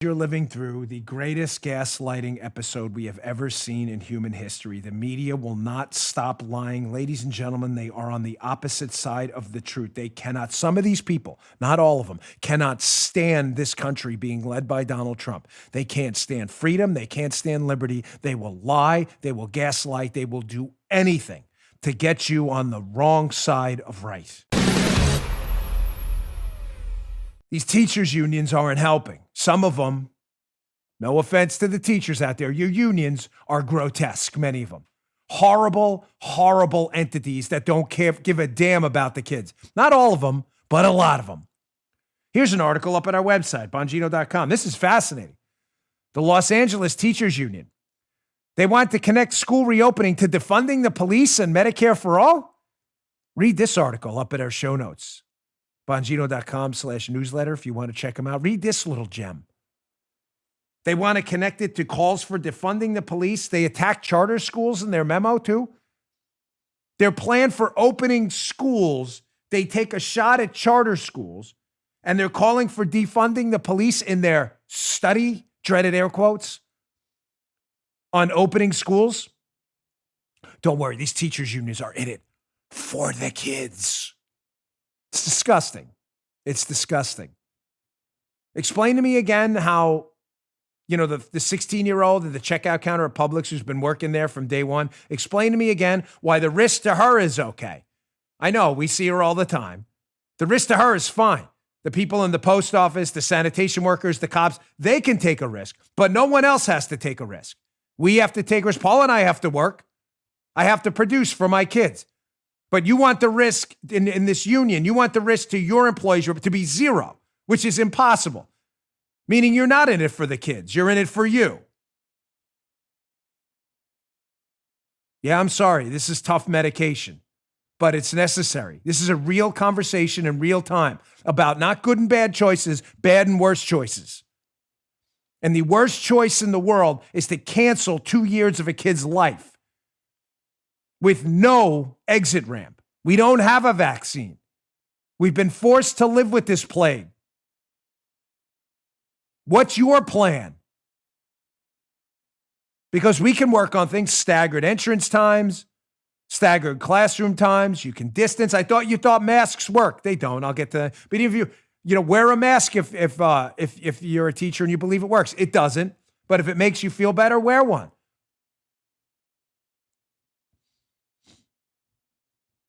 You're living through the greatest gaslighting episode we have ever seen in human history. The media will not stop lying. Ladies and gentlemen, they are on the opposite side of the truth. They cannot, some of these people, not all of them, cannot stand this country being led by Donald Trump. They can't stand freedom. They can't stand liberty. They will lie. They will gaslight. They will do anything to get you on the wrong side of right. These teachers' unions aren't helping. Some of them, no offense to the teachers out there, your unions are grotesque, many of them. Horrible, horrible entities that don't give a damn about the kids. Not all of them, but a lot of them. Here's an article up at our website, Bongino.com. This is fascinating. The Los Angeles Teachers Union. They want to connect school reopening to defunding the police and Medicare for all? Read this article up at our show notes. Bongino.com/newsletter if you want to check them out. Read this little gem. They want to connect it to calls for defunding the police. They attack charter schools in their memo too. Their plan for opening schools, they take a shot at charter schools, and they're calling for defunding the police in their study, dreaded air quotes, on opening schools. Don't worry, these teachers' unions are in it for the kids. It's disgusting. It's disgusting. Explain to me again how, the 16-year-old at the checkout counter at Publix who's been working there from day one, explain to me again why the risk to her is okay. I know, we see her all the time. The risk to her is fine. The people in the post office, the sanitation workers, the cops, they can take a risk, but no one else has to take a risk. We have to take risks. Paul and I have to work. I have to produce for my kids. But you want the risk in this union, you want the risk to your employees to be zero, which is impossible. Meaning you're not in it for the kids. You're in it for you. Yeah, I'm sorry. This is tough medication, but it's necessary. This is a real conversation in real time about not good and bad choices, bad and worse choices. And the worst choice in the world is to cancel 2 years of a kid's life with no exit ramp. We don't have a vaccine. We've been forced to live with this plague. What's your plan? Because we can work on things, staggered entrance times, staggered classroom times. You can distance. You thought masks work. They don't. I'll get to that. But if you wear a mask if you're a teacher and you believe it works. It doesn't. But if it makes you feel better, wear one.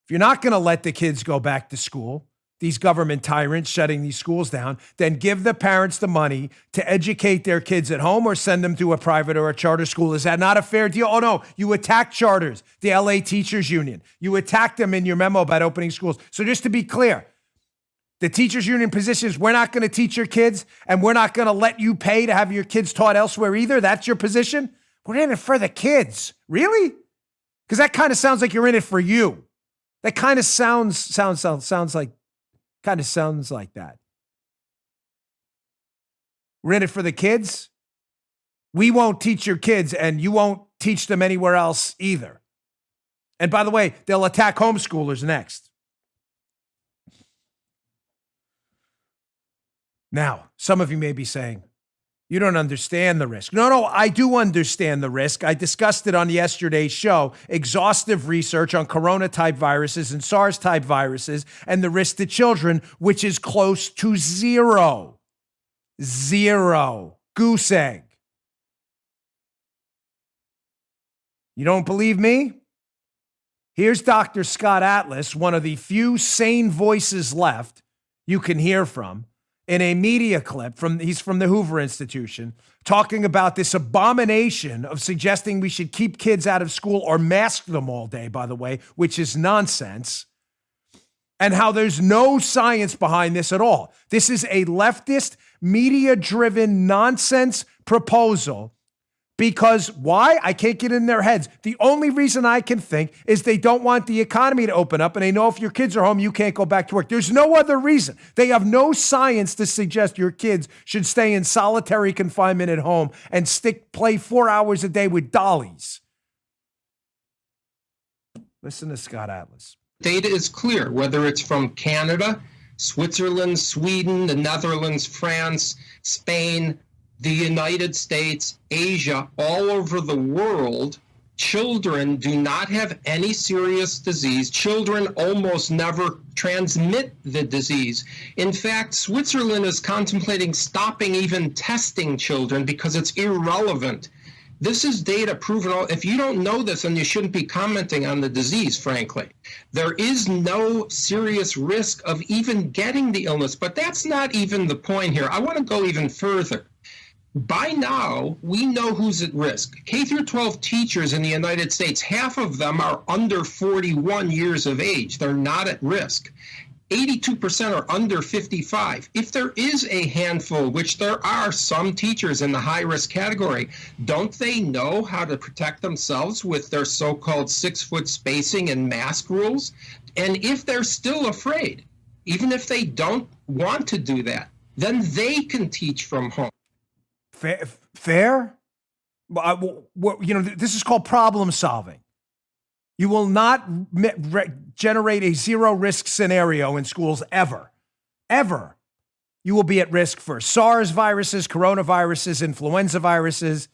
If you're not going to let the kids go back to school, these government tyrants shutting these schools down, then give the parents the money to educate their kids at home or send them to a private or a charter school. Is that not a fair deal? Oh, no. You attack charters, the LA Teachers Union. You attacked them in your memo about opening schools. So just to be clear, the teachers union position is we're not going to teach your kids and we're not going to let you pay to have your kids taught elsewhere either. That's your position? We're in it for the kids. Really? Because that kind of sounds like you're in it for you. That kind of sounds like that. We're in it for the kids. We won't teach your kids and you won't teach them anywhere else either. And by the way, they'll attack homeschoolers next. Now, some of you may be saying, you don't understand the risk. No, I do understand the risk. I discussed it on yesterday's show. Exhaustive research on corona-type viruses and SARS-type viruses and the risk to children, which is close to zero. Zero. Goose egg. You don't believe me? Here's Dr. Scott Atlas, one of the few sane voices left you can hear from, in a media clip he's from the Hoover Institution, talking about this abomination of suggesting we should keep kids out of school or mask them all day, by the way, which is nonsense, and how there's no science behind this at all. This is a leftist, media-driven nonsense proposal. Because why? I can't get in their heads. The only reason I can think is they don't want the economy to open up and they know if your kids are home, you can't go back to work. There's no other reason. They have no science to suggest your kids should stay in solitary confinement at home and play 4 hours a day with dollies. Listen to Scott Atlas. Data is clear, whether it's from Canada, Switzerland, Sweden, the Netherlands, France, Spain, the United States, Asia, all over the world, children do not have any serious disease. Children almost never transmit the disease. In fact, Switzerland is contemplating stopping even testing children because it's irrelevant. This is data proven. If you don't know this, then you shouldn't be commenting on the disease, frankly. There is no serious risk of even getting the illness, but that's not even the point here. I want to go even further. By now, we know who's at risk. K through 12 teachers in the United States, half of them are under 41 years of age. They're not at risk. 82% are under 55. If there is a handful, which there are some teachers in the high-risk category, don't they know how to protect themselves with their so-called 6-foot spacing and mask rules? And if they're still afraid, even if they don't want to do that, then they can teach from home. Fair? This is called problem solving. You will not generate a zero risk scenario in schools ever. Ever. You will be at risk for SARS viruses, coronaviruses, influenza viruses.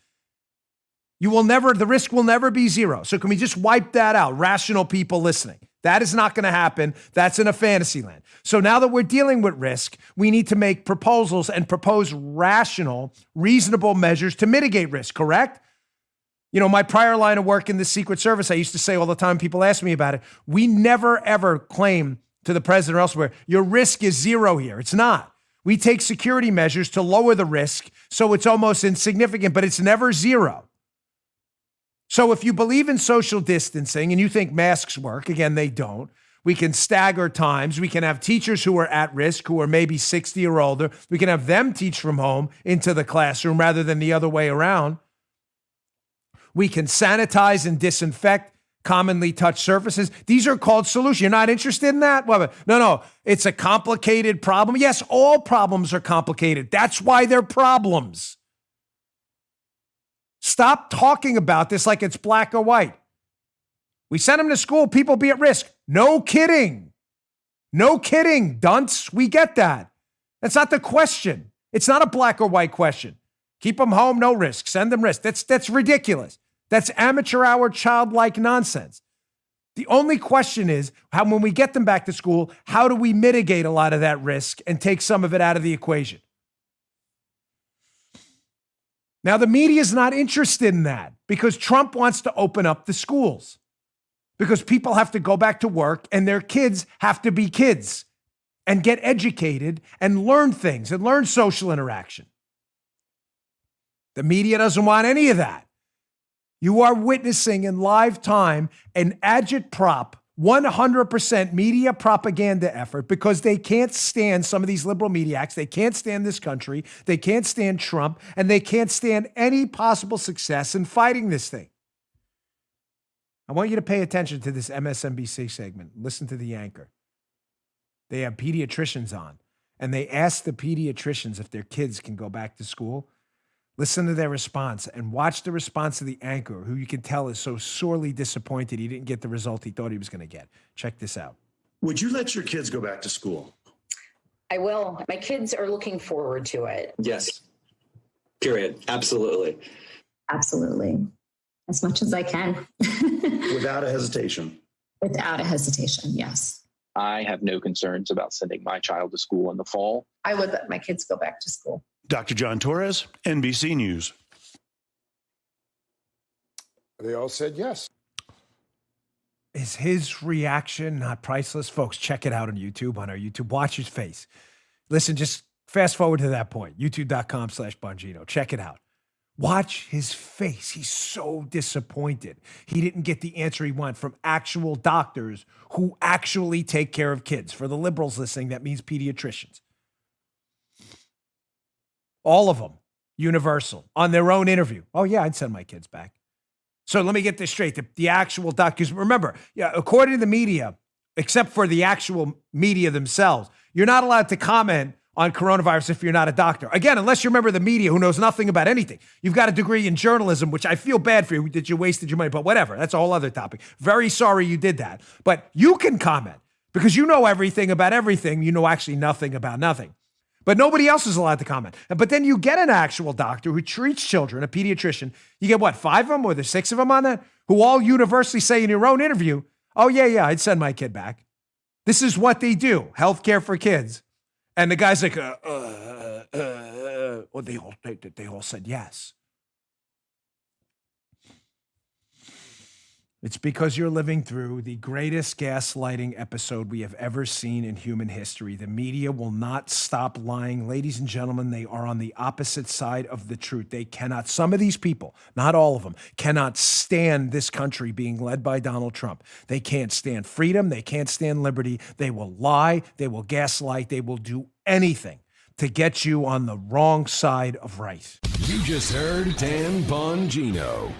The risk will never be zero. So can we just wipe that out? Rational people listening. That is not going to happen. That's in a fantasy land. So now that we're dealing with risk, we need to make proposals and propose rational, reasonable measures to mitigate risk, correct? My prior line of work in the Secret Service, I used to say all the time, people ask me about it, we never, ever claim to the president or elsewhere, your risk is zero here. It's not. We take security measures to lower the risk, so it's almost insignificant, but it's never zero. So if you believe in social distancing and you think masks work, again, they don't. We can stagger times. We can have teachers who are at risk, who are maybe 60 or older. We can have them teach from home into the classroom rather than the other way around. We can sanitize and disinfect commonly touched surfaces. These are called solutions. You're not interested in that? Well, no. It's a complicated problem. Yes, all problems are complicated. That's why they're problems. Stop talking about this like it's black or white. We send them to school, people be at risk. No kidding. No kidding, dunce. We get that. That's not the question. It's not a black or white question. Keep them home, no risk. Send them risk. That's ridiculous. That's amateur hour, childlike nonsense. The only question is, when we get them back to school, how do we mitigate a lot of that risk and take some of it out of the equation? Now, the media is not interested in that because Trump wants to open up the schools because people have to go back to work and their kids have to be kids and get educated and learn things and learn social interaction. The media doesn't want any of that. You are witnessing in live time an agitprop, 100% media propaganda effort because they can't stand some of these liberal mediacs. They can't stand this country. They can't stand Trump, and they can't stand any possible success in fighting this thing. I want you to pay attention to this MSNBC segment. Listen to the anchor. They have pediatricians on, and they ask the pediatricians if their kids can go back to school. Listen to their response and watch the response of the anchor, who you can tell is so sorely disappointed he didn't get the result he thought he was going to get. Check this out. Would you let your kids go back to school? I will. My kids are looking forward to it. Yes. Period. Absolutely. Absolutely. As much as I can. Without a hesitation. Without a hesitation, yes. I have no concerns about sending my child to school in the fall. I would let my kids go back to school. Dr. John Torres, NBC News. They all said yes. Is his reaction not priceless? Folks, check it out on YouTube, on our YouTube. Watch his face. Listen, just fast forward to that point. YouTube.com/Bongino. Check it out. Watch his face. He's so disappointed. He didn't get the answer he wanted from actual doctors who actually take care of kids. For the liberals listening, that means pediatricians. All of them, universal, on their own interview. Oh, yeah, I'd send my kids back. So let me get this straight. The actual doctors, remember, according to the media, except for the actual media themselves, you're not allowed to comment on coronavirus if you're not a doctor. Again, unless you're a member of the media who knows nothing about anything. You've got a degree in journalism, which I feel bad for you that you wasted your money, but whatever. That's a whole other topic. Very sorry you did that. But you can comment because you know everything about everything. You know actually nothing about nothing. But nobody else is allowed to comment. But then you get an actual doctor who treats children, a pediatrician. You get what, 5 of them or there's 6 of them on that, who all universally say in your own interview, oh, yeah, I'd send my kid back. This is what they do, healthcare for kids. And the guy's like, well, they all said yes. It's because you're living through the greatest gaslighting episode we have ever seen in human history. The media will not stop lying. Ladies and gentlemen, they are on the opposite side of the truth. They cannot, some of these people, not all of them, cannot stand this country being led by Donald Trump. They can't stand freedom. They can't stand liberty. They will lie. They will gaslight. They will do anything to get you on the wrong side of right. You just heard Dan Bongino.